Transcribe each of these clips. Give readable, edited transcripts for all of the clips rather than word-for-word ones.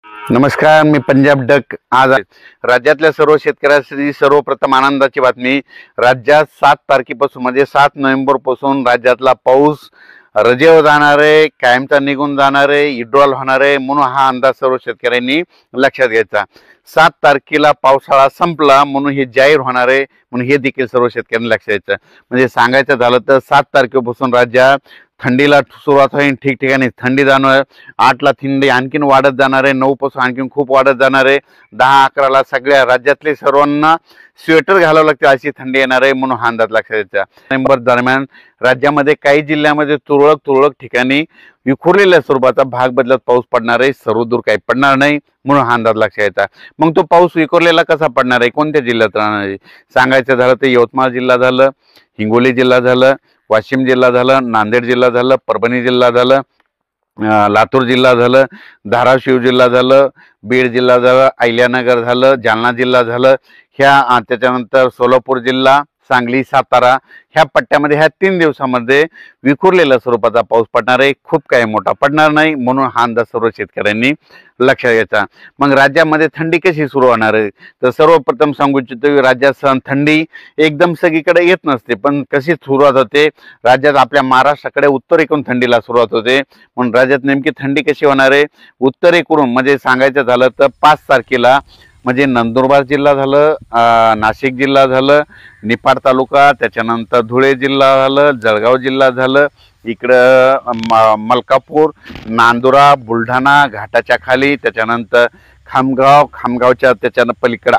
नमस्कार, मी पंजाब डक आज राज्यातल्या सर्व शेतकऱ्यांसाठी सर्वप्रथम आनंदाची बातमी। राज्यात 7 तारखेपासून म्हणजे 7 नोव्हेंबर पासून राज्यातला पाऊस रजेवर जाणार आहे, कायमचा निघून जाणार आहे, विड्रॉल होणार आहे, म्हणून हा अंदाज सर्व शेतकऱ्यांनी लक्षात घ्यायचा। 7 तारखेला पावसाळा संपला म्हणून हे जाहीर होणार आहे, म्हणून हे देखील सर्व शेतकऱ्यांनी लक्षात घ्यायचं। म्हणजे सांगायचं झालं तर 7 तारखेपासून राज्यात थंडीला सुरुवात होईल, ठिकठिकाणी थंडी जाणार। 8 ला थंडी आणखीन वाढत जाणार आहे, 9 पासून आणखीन खूप वाढत जाणार आहे, 10-11 ला सगळ्या राज्यातले सर्वांना स्वेटर घालावं लागते अशी थंडी येणार आहे, म्हणून हा अंदाज लक्षात घ्यायचा। नोव्हेंबर दरम्यान राज्यामध्ये काही जिल्ह्यामध्ये तुरळक ठिकाणी विखुरलेल्या स्वरूपाचा भाग बदलत पाऊस पडणार आहे, सर्वदूर काही पडणार नाही, म्हणून हा अंदाज लक्षात घ्यायचा। मग तो पाऊस विखुरलेला कसा पडणार आहे, कोणत्या जिल्ह्यात राहणार आहे सांगायचं झालं तर यवतमाळ जिल्हा झालं, हिंगोली जिल्हा झालं, वाशिम जिल्हा झालं, नांदेड जिल्हा झालं, परभणी जिल्हा झालं, लातूर जिल्हा झालं, धाराशिव जिल्हा झालं, बीड जिल्हा झालं, अहिल्यानगर झालं, जालना जिल्हा झालं, ह्या त्याच्यानंतर सोलापूर जिल्हा, सांगली, सातारा ह्या पट्ट्यामध्ये ह्या 3 दिवसामध्ये विखुरलेल्या स्वरूपाचा पाऊस पडणार आहे, खूप काही मोठा पडणार नाही, म्हणून हा अंदाज सर्व शेतकऱ्यांनी लक्षात घ्यायचा। मग राज्यामध्ये थंडी कशी सुरू होणार आहे तर सर्वप्रथम सांगू इच्छितो, राज्यात थंडी एकदम सगळीकडे येत नसते, पण कशी सुरुवात होते राज्यात आपल्या महाराष्ट्राकडे उत्तरेकडून थंडीला सुरुवात होते। म्हणून राज्यात नेमकी थंडी कशी होणार आहे, उत्तरेकडून म्हणजे सांगायचं झालं तर 5 तारखेला म्हणजे नंदुरबार जिल्हा झालं, नाशिक जिल्हा झालं, निफाड तालुका, त्याच्यानंतर धुळे जिल्हा झालं, जळगाव जिल्हा झालं, इकडं मलकापूर, नांदुरा, बुलढाणा घाटाच्या खाली, त्याच्यानंतर खामगावच्या त्याच्यानं पलीकडे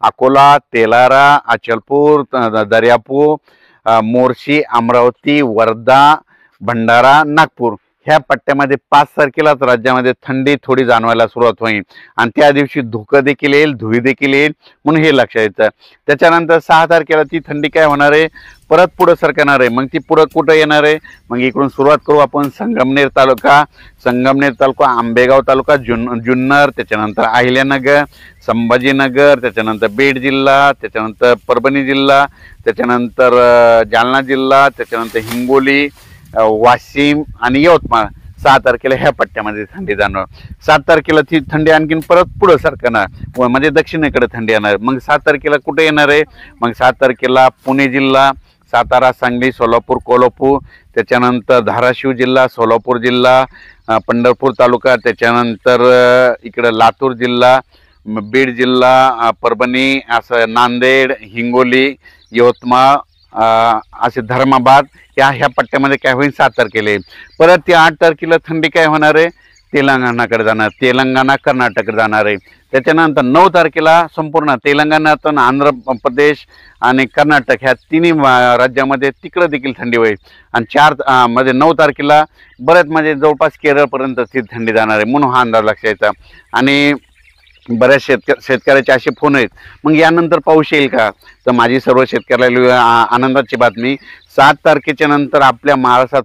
अकोला, तेलारा, अचलपूर, दर्यापूर, मोर्शी, अमरावती, वर्धा, भंडारा, नागपूर ह्या पट्ट्यामध्ये 5 तारखेलाच राज्यामध्ये थंडी थोडी जाणवायला सुरुवात होईल आणि त्या दिवशी धुकं देखील येईल, धुळी देखील येईल, म्हणून हे लक्षात येतं। त्याच्यानंतर 6 तारखेला ती थंडी काय होणार आहे, परत पुढे सरकणार आहे। मग ती पुढे कुठं येणार आहे, मग इकडून सुरुवात करू आपण संगमनेर तालुका, आंबेगाव तालुका, जुन्नर, त्याच्यानंतर अहिल्यानगर, संभाजीनगर, त्याच्यानंतर बीड जिल्हा, त्याच्यानंतर परभणी जिल्हा, त्याच्यानंतर जालना जिल्हा, त्याच्यानंतर हिंगोली, वाशिम आणि यवतमाळ 6 तारखेला ह्या पट्ट्यामध्ये थंडी जाणार। 7 तारखेला ती थंडी आणखीन परत पुढे सरकणार, म्हणजे दक्षिणेकडे थंडी येणार। मग 7 तारखेला कुठे येणार आहे, मग 7 तारखेला पुणे जिल्हा, सातारा, सांगली, सोलापूर, कोल्हापूर, त्याच्यानंतर धाराशिव जिल्हा, सोलापूर जिल्हा, पंढरपूर तालुका, त्याच्यानंतर इकडे लातूर जिल्हा, बीड जिल्हा, परभणी, असं नांदेड, हिंगोली, यवतमाळ, असे धर्माबाद ह्या पट्ट्यामध्ये काय होईल 7 तारखेला। परत ती 8 तारखेला थंडी काय होणार आहे, तेलंगणाकडे जाणार, तेलंगणा कर्नाटककडे जाणार आहे। त्याच्यानंतर 9 तारखेला संपूर्ण तेलंगणातून आंध्र प्रदेश आणि कर्नाटक ह्या तिन्ही राज्यामध्ये तिकडे देखील थंडी होईल आणि 9 तारखेला बरेच म्हणजे जवळपास केरळपर्यंत ती थंडी जाणार आहे, म्हणून हा अंदाज लक्षात यायचा। आणि बऱ्याच शेतकऱ्याचे असे फोन आहेत, मग यानंतर पाऊस येईल का, तर माझी सर्व शेतकऱ्याला आनंदाची बातमी, 7 तारखेच्या नंतर आपल्या महाराष्ट्रात